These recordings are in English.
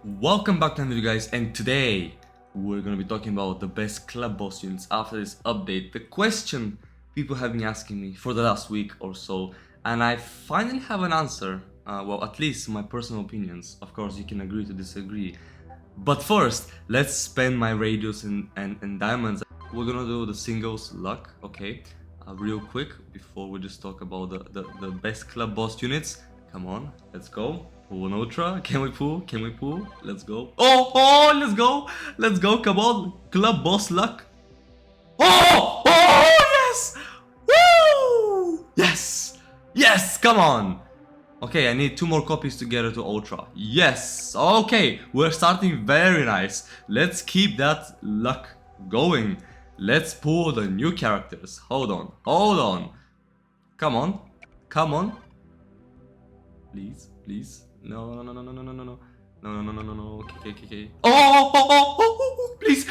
Welcome back to another video, guys, and today we're gonna be talking about the best club boss units after this update. The question people have been asking me for the last week or so, and I finally have an answer. Well, at least my personal opinions. Of course, you can agree to disagree. But first, let's spend my radios and diamonds. We're gonna do the singles luck, okay? Real quick before we just talk about the best club boss units. Come on, let's go. Pull an ultra. Can we pull? Can we pull? Let's go. Oh, let's go. Let's go. Come on. Club boss luck. Oh, yes. Woo. Yes. Yes. Come on. Okay, I need 2 more copies to get it to ultra. Yes. Okay, we're starting very nice. Let's keep that luck going. Let's pull the new characters. Hold on. Hold on. Come on. Come on. Please, please. No. Okay. Oh, please.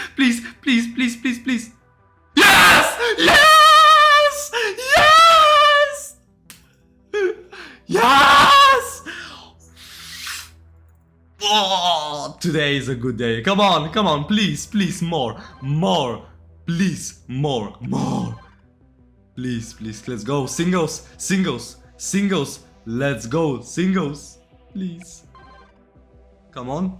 Yes! Oh, today is a good day. Come on, please, more. Please, more. Please, let's go. Singles. Let's go, singles. Please. Come on.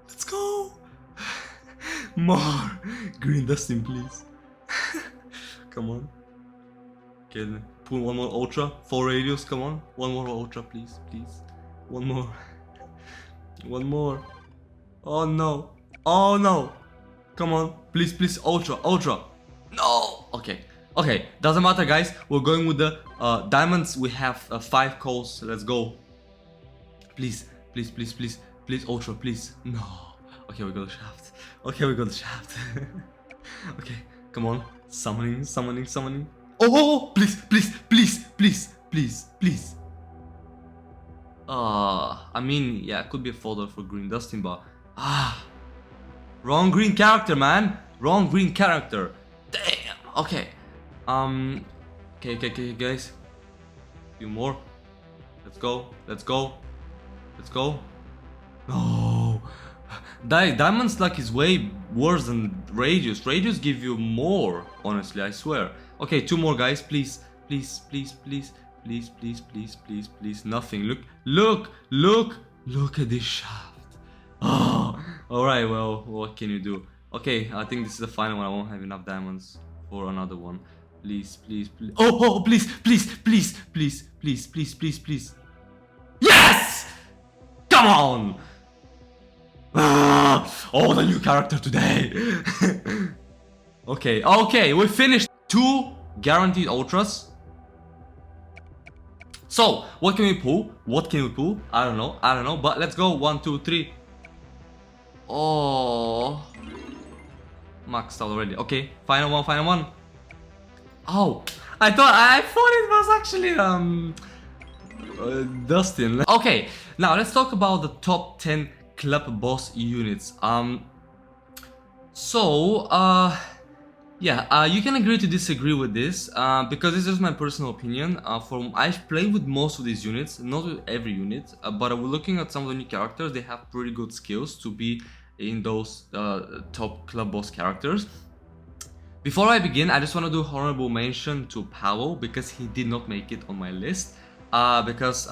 Let's go. More. Green Dustin, please. Come on. Okay, pull one more ultra. 4 radios, come on. One more ultra, please. One more. Oh no. Come on. Please. Ultra. No. Okay, doesn't matter, guys. We're going with the diamonds. We have 5 calls. Let's go. Please, ultra, please. No. Okay, we got the shaft. Okay, come on. Summoning. Oh, please. I mean, yeah, it could be a folder for Green Dustin, but wrong green character, man. Wrong green character. Damn. Okay. Okay, guys. Few more. Let's go. No. Diamond's luck is way worse than Radius. Radius give you more, honestly, I swear. Okay, 2 more, guys. Please. Nothing. Look at this shaft. Oh, alright, well, what can you do? Okay, I think this is the final one. I won't have enough diamonds for another one. Please. Oh, please. Yes! Come on! Oh, the new character today. Okay, we finished 2 guaranteed ultras. So, what can we pull? I don't know, but let's go. 1, 2, 3. Oh, maxed out already. Okay, final one. Oh, I thought it was actually Dustin. Okay, now let's talk about the top 10 club boss units. You can agree to disagree with this because this is my personal opinion. I've played with most of these units, not with every unit, but we're looking at some of the new characters. They have pretty good skills to be in those top club boss characters. Before I begin, I just want to do honorable mention to Powell because he did not make it on my list because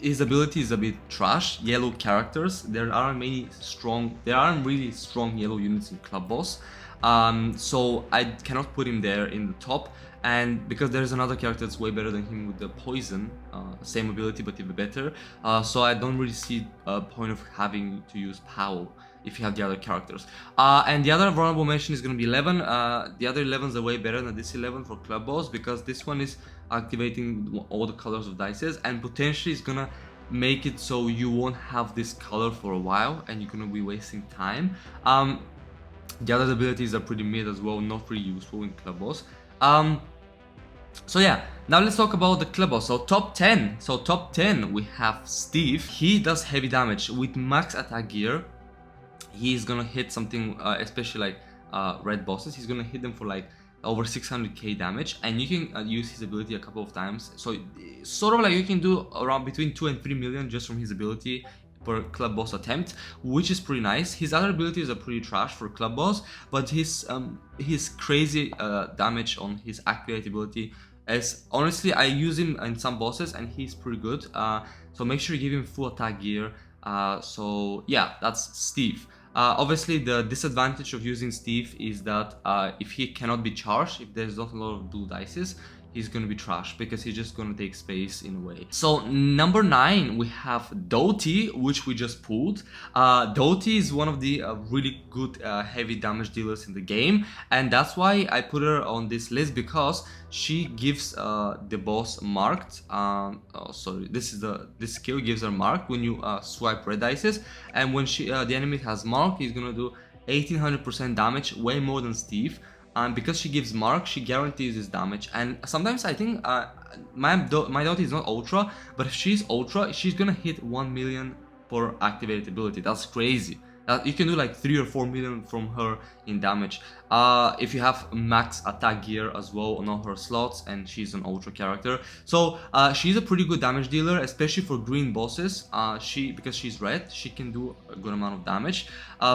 his ability is a bit trash. Yellow characters, there aren't really strong yellow units in club boss, so I cannot put him there in the top. And because there is another character that's way better than him with the poison, same ability but even better, so I don't really see a point of having to use Powell if you have the other characters. And the other vulnerable mention is going to be 11. The other 11s are way better than this 11 for club boss because this one is activating all the colors of dices and potentially is gonna make it so you won't have this color for a while and you're gonna be wasting time. The other abilities are pretty mid as well, not really useful in club boss. So yeah, now let's talk about the club boss. So top 10 we have Steve. He does heavy damage with max attack gear. He's gonna hit something, especially like red bosses. He's gonna hit them for like over 600k damage, and you can use his ability a couple of times. So sort of like you can do around between 2 and 3 million just from his ability per club boss attempt, which is pretty nice. His other abilities are pretty trash for club boss, but his crazy damage on his activate ability is, honestly, I use him in some bosses and he's pretty good. So make sure you give him full attack gear. So yeah, that's Steve. Obviously the disadvantage of using Steve is that if he cannot be charged, if there's not a lot of blue dices, he's gonna be trash because he's just gonna take space in a way. So number 9 we have Dottie, which we just pulled. Dottie is one of the really good heavy damage dealers in the game, and that's why I put her on this list, because she gives the boss marked. This skill gives her marked when you swipe red dices, and when the enemy has marked, he's gonna do 1800% damage, way more than Steve. And because she gives mark, she guarantees this damage. And sometimes I think my Dottie is not ultra, but if she's ultra, she's gonna hit 1 million per activated ability. That's crazy. You can do like 3 or 4 million from her in damage. If you have max attack gear as well on all her slots, and she's an ultra character. So she's a pretty good damage dealer, especially for green bosses. Because she's red, she can do a good amount of damage.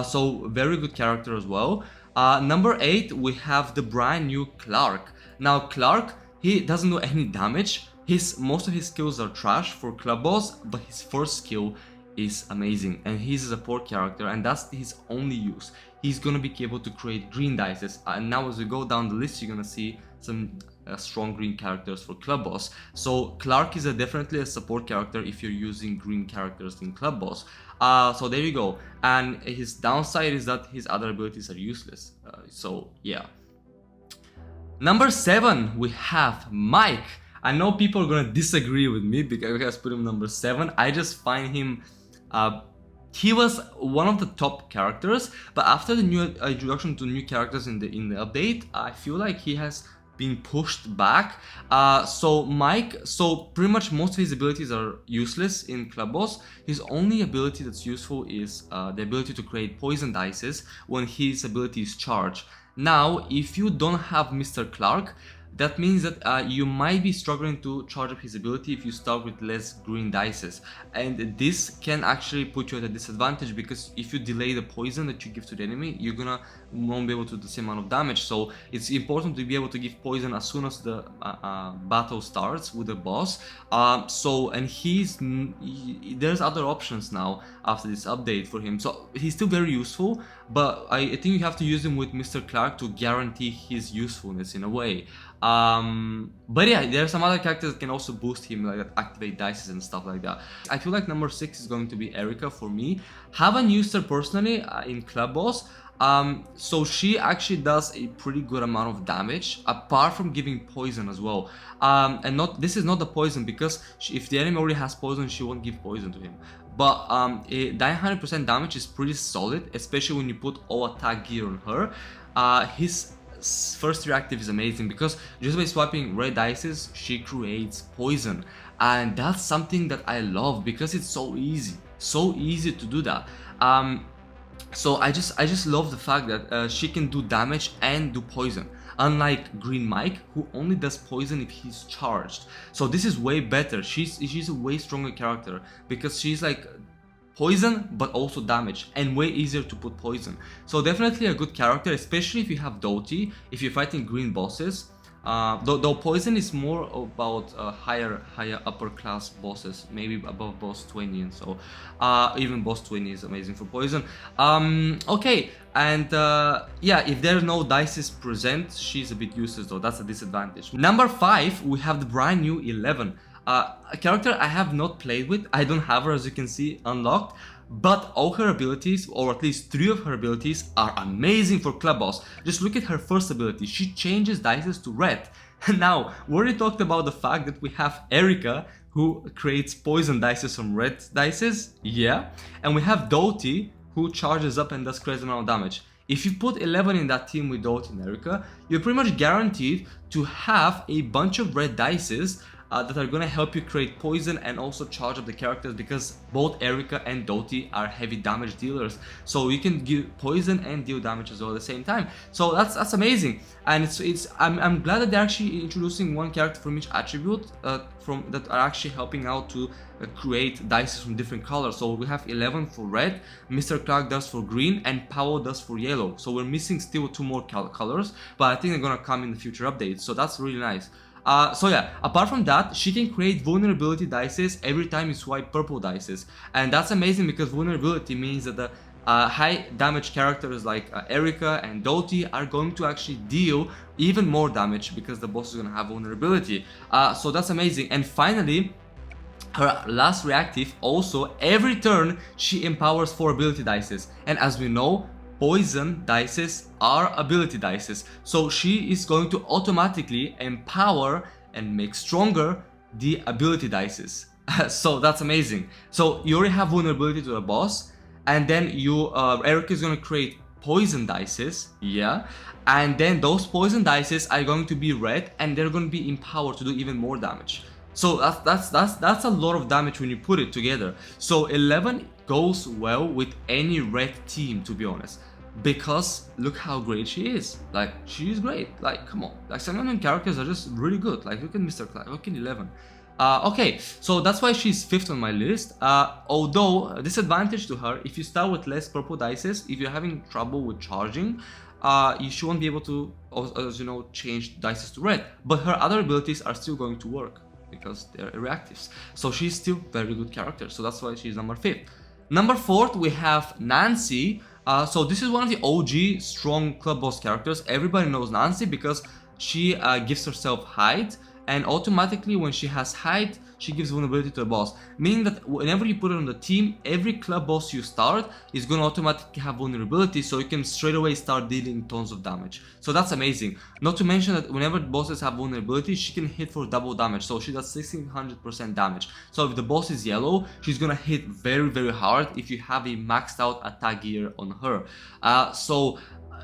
So very good character as well. Number 8 we have the brand new Clark. Now Clark, he doesn't do any damage. Most of his skills are trash for club boss, but his first skill is amazing, and he's a support character, and that's his only use. He's gonna be able to create green dices, and now as we go down the list, you're gonna see some strong green characters for club boss. So Clark is definitely a support character if you're using green characters in club boss. So there you go. And his downside is that his other abilities are useless. So yeah. Number 7 we have Mike. I know people are gonna disagree with me because I put him number 7. I just find him he was one of the top characters, but after the new introduction to new characters in the update, I feel like he has been pushed back. So pretty much most of his abilities are useless in club boss. His only ability that's useful is the ability to create poison dices when his ability is charged. Now, if you don't have Mr. Clark, that means that you might be struggling to charge up his ability if you start with less green dices, and this can actually put you at a disadvantage, because if you delay the poison that you give to the enemy, you're gonna won't be able to do the same amount of damage. So it's important to be able to give poison as soon as the battle starts with the boss. There's other options now after this update for him, so he's still very useful, but I think you have to use him with Mr. Clark to guarantee his usefulness in a way. But yeah, there are some other characters that can also boost him, like activate dices and stuff like that. I feel like number 6 is going to be Erica for me. Haven't used her personally in club boss. So she actually does a pretty good amount of damage, apart from giving poison as well. This is not the poison, because if the enemy already has poison, she won't give poison to him. But 900% damage is pretty solid, especially when you put all attack gear on her. His first reactive is amazing, because just by swiping red dices, she creates poison, and that's something that I love, because it's so easy to do that. So I just love the fact that she can do damage and do poison, unlike Green Mike, who only does poison if he's charged. So this is way better. She's a way stronger character, because she's like poison but also damage, and way easier to put poison. So definitely a good character, especially if you have Dottie, if you're fighting green bosses. Though poison is more about higher upper class bosses, maybe above boss 20, and so even boss 20 is amazing for poison. Okay, and yeah, if there are no dices present, she's a bit useless though. That's a disadvantage. Number 5 we have the brand new 11, a character I have not played with. I don't have her, as you can see, unlocked. But all her abilities, or at least 3 of her abilities, are amazing for club boss. Just look at her first ability. She changes dices to red. Now, we already talked about the fact that we have Erica, who creates poison dices from red dices. Yeah. And we have Dottie, who charges up and does crazy amount of damage. If you put 11 in that team with Dottie and Erica, you're pretty much guaranteed to have a bunch of red dices that are gonna help you create poison and also charge up the characters, because both Erica and Dottie are heavy damage dealers, so you can give poison and deal damage as well at the same time. So that's amazing, and I'm glad that they're actually introducing one character from each attribute that are actually helping out to create dice from different colors. So we have 11 for red, Mr. Clark does for green, and Powell does for yellow. So we're missing still 2 more colors, but I think they're gonna come in the future updates, so that's really nice. So yeah, apart from that, she can create vulnerability dices every time you swipe purple dices, and that's amazing because vulnerability means that the high damage characters like Erica and Dottie are going to actually deal even more damage because the boss is going to have vulnerability. So that's amazing. And finally, her last reactive, also every turn she empowers 4 ability dices, and as we know, poison dices are ability dices, so she is going to automatically empower and make stronger the ability dices. So that's amazing. So you already have vulnerability to the boss, and then Erica is going to create poison dices, yeah, and then those poison dices are going to be red, and they're going to be empowered to do even more damage. So that's a lot of damage when you put it together. So 11 goes well with any red team, to be honest, because look how great she is. Like, she is great. Like, come on, like, some of them characters are just really good. Like, look at Mr. Clark, look at 11. Okay, so that's why she's 5th on my list. Although a disadvantage to her, if you start with less purple dices, if you're having trouble with charging, you won't be able to, as you know, change dices to red. But her other abilities are still going to work because they're reactives. So she's still very good character. So that's why she's number 5th. Number 4th, we have Nancy. So this is one of the OG strong club boss characters. Everybody knows Nancy because she gives herself hide, and automatically when she has hide, she gives vulnerability to the boss, meaning that whenever you put it on the team, every club boss you start is going to automatically have vulnerability, so you can straight away start dealing tons of damage. So that's amazing. Not to mention that whenever bosses have vulnerability, she can hit for double damage, so she does 1600% damage. So if the boss is yellow, she's gonna hit very hard if you have a maxed out attack gear on her.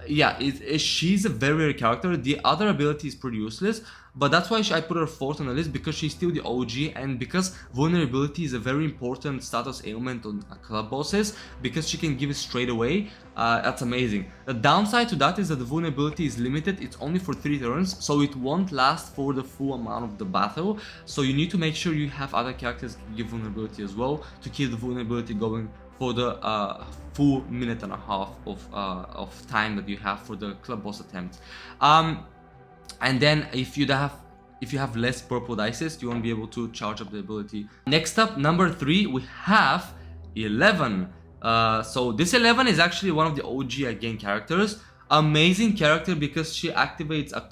Yeah, she's a very rare character. The other ability is pretty useless, but that's why I put her 4th on the list, because she's still the OG, and because vulnerability is a very important status ailment on club bosses, because she can give it straight away. That's amazing. The downside to that is that the vulnerability is limited. It's only for 3 turns, so it won't last for the full amount of the battle. So you need to make sure you have other characters give vulnerability as well to keep the vulnerability going for the full minute and a half of time that you have for the club boss attempt. And then if you have less purple dices, you won't be able to charge up the ability. Next up, number 3, we have 11. So this 11 is actually one of the OG again characters. Amazing character because she activates a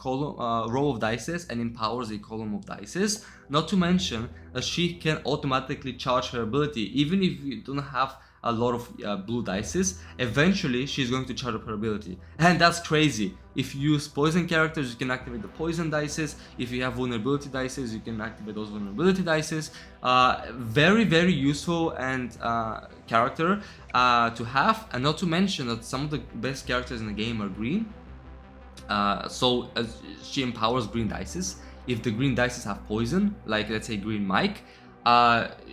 row of dices and empowers a column of dices. Not to mention that she can automatically charge her ability. Even if you don't have a lot of blue dices, eventually she's going to charge up her ability, and that's crazy. If you use poison characters, you can activate the poison dices. If you have vulnerability dices, you can activate those vulnerability dices. Very useful and character to have, and not to mention that some of the best characters in the game are green. So she empowers green dices. If the green dices have poison, like let's say green Mike,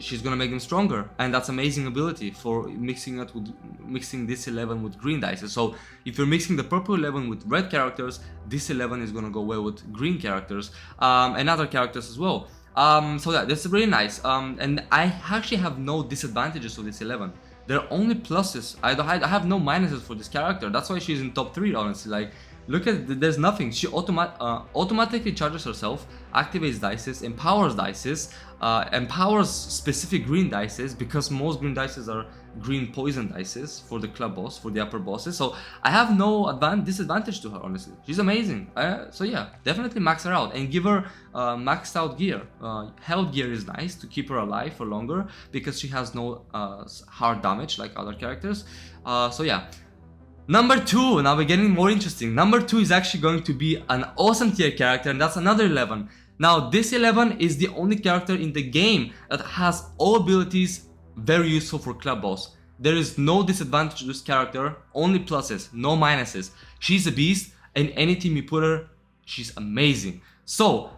she's gonna make them stronger, and that's amazing ability for mixing this 11 with green dice. So if you're mixing the purple 11 with red characters, this 11 is gonna go well with green characters and other characters as well. So that's really nice. And I actually have no disadvantages to this 11. There are only pluses. I have no minuses for this character. That's why she's in top 3, honestly. Like, look at, there's nothing. She automatically charges herself, activates dices, empowers dices, empowers specific green dices, because most green dices are green poison dices for the club boss, for the upper bosses. So I have no disadvantage to her, honestly. She's amazing. So yeah, definitely max her out and give her maxed out gear. Health gear is nice to keep her alive for longer because she has no hard damage like other characters. So yeah. Number 2, now we're getting more interesting. Number 2 is actually going to be an awesome tier character, and that's another 11. Now this 11 is the only character in the game that has all abilities very useful for club boss. There is no disadvantage to this character, only pluses, no minuses. She's a beast, and any team you put her, she's amazing. So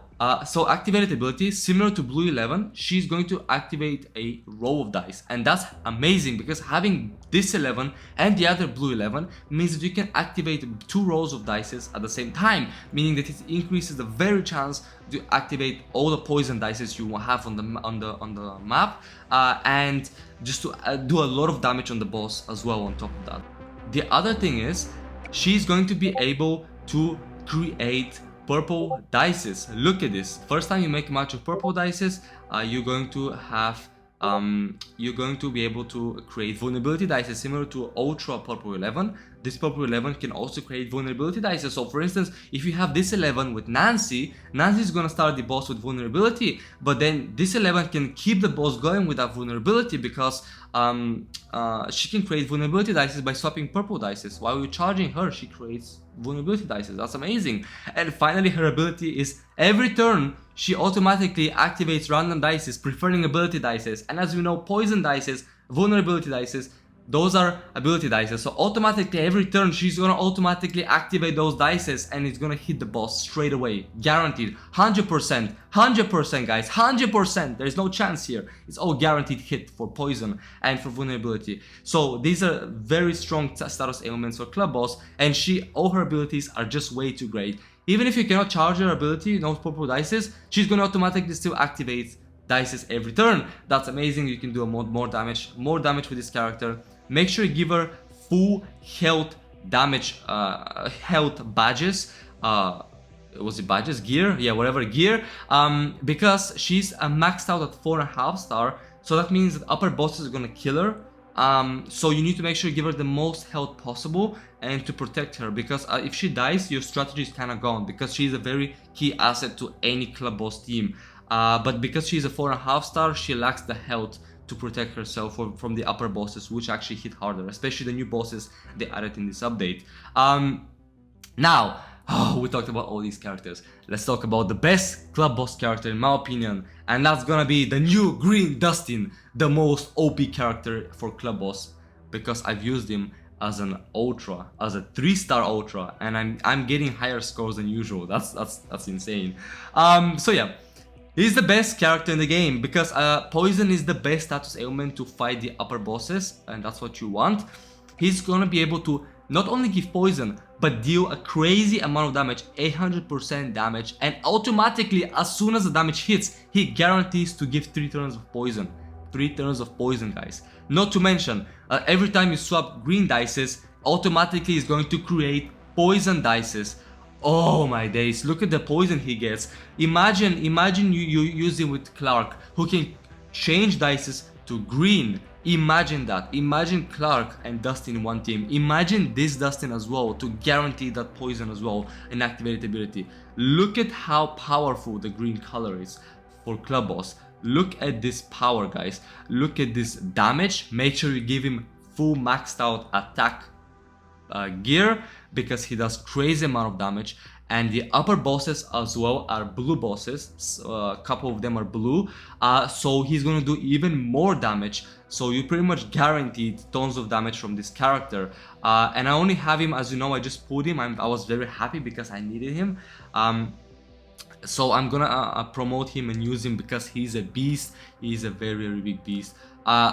So activated ability, similar to blue 11, she's going to activate a row of dice, and that's amazing because having this 11 and the other blue 11 means that you can activate 2 rows of dice at the same time, meaning that it increases the very chance to activate all the poison dice you have on the map, and just to do a lot of damage on the boss as well on top of that. The other thing is she's going to be able to create purple dices. Look at this. First time you make a match of purple dices, you're going to be able to create vulnerability dices similar to Ultra Purple 11. This Purple 11 can also create vulnerability dices. So for instance, if you have this 11 with Nancy is gonna start the boss with vulnerability, but then this 11 can keep the boss going with that vulnerability because she can create vulnerability dices by swapping purple dices. While you're charging her, she creates vulnerability dices. That's amazing. And finally, her ability is every turn she automatically activates random dices, preferring ability dices. And as we know, poison dices, vulnerability dices, those are ability dices. So automatically every turn she's gonna automatically activate those dices and it's gonna hit the boss straight away. Guaranteed. 100%. 100% guys. 100%. There's no chance here. It's all guaranteed hit for poison and for vulnerability. So these are very strong status ailments for club boss, and all her abilities are just way too great. Even if you cannot charge her ability, those purple dices, she's gonna automatically still activate dices every turn. That's amazing. You can do more damage with this character. Make sure you give her full health damage, health badges. Was it badges? Gear? Yeah, whatever gear. Because she's maxed out at 4.5 star, so that means that upper bosses are gonna kill her. So you need to make sure you give her the most health possible and to protect her, because if she dies, your strategy is kind of gone, because she's a very key asset to any club boss team. But because she's a 4.5 star, she lacks the health to protect herself from the upper bosses, which actually hit harder, especially the new bosses they added in this update. Now, we talked about all these characters. Let's talk about the best club boss character in my opinion, and that's gonna be the new green Dustin, the most OP character for club boss, because I've used him as an ultra, as a 3-star ultra, and I'm getting higher scores than usual. That's insane. So yeah. He's the best character in the game because poison is the best status ailment to fight the upper bosses, and that's what you want. He's gonna be able to not only give poison, but deal a crazy amount of damage, 800% damage, and automatically as soon as the damage hits, he guarantees to give 3 turns of poison. 3 turns of poison, guys. Not to mention, every time you swap green dices, automatically is going to create poison dices. Oh my days, look at the poison he gets. Imagine you use him with Clark, who can change dices to green. Imagine that. Imagine Clark and Dustin in one team. Imagine this Dustin as well to guarantee that poison as well and activated ability. Look at how powerful the green color is for club boss. Look at this power, guys. Look at this damage. Make sure you give him full maxed out attack gear, because he does crazy amount of damage. And the upper bosses as well are blue bosses, a couple of them are blue, so he's gonna do even more damage. So you pretty much guaranteed tons of damage from this character, and I only have him, as you know, I just pulled him. I was very happy because I needed him, so I'm gonna promote him and use him because he's a beast. He's a very big beast.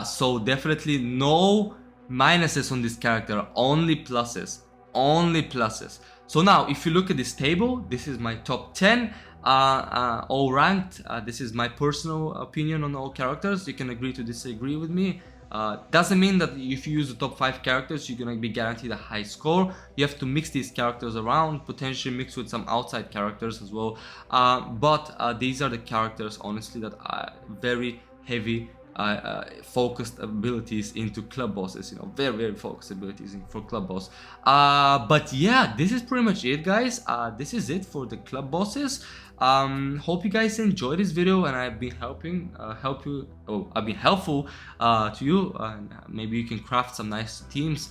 So definitely no minuses on this character, only pluses. Only pluses. So now if you look at this table, this is my top 10 all ranked. This is my personal opinion on all characters. You can agree to disagree with me. Doesn't mean that if you use the top 5 characters you're gonna be guaranteed a high score. You have to mix these characters around, potentially mix with some outside characters as well, but these are the characters honestly that are very heavy focused abilities into club bosses, you know, very focused abilities for club boss. But yeah, this is pretty much it, guys. This is it for the club bosses. Hope you guys enjoyed this video and I've been I've been helpful to you, and maybe you can craft some nice teams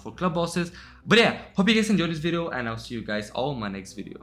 for club bosses. But yeah, hope you guys enjoyed this video and I'll see you guys all in my next video.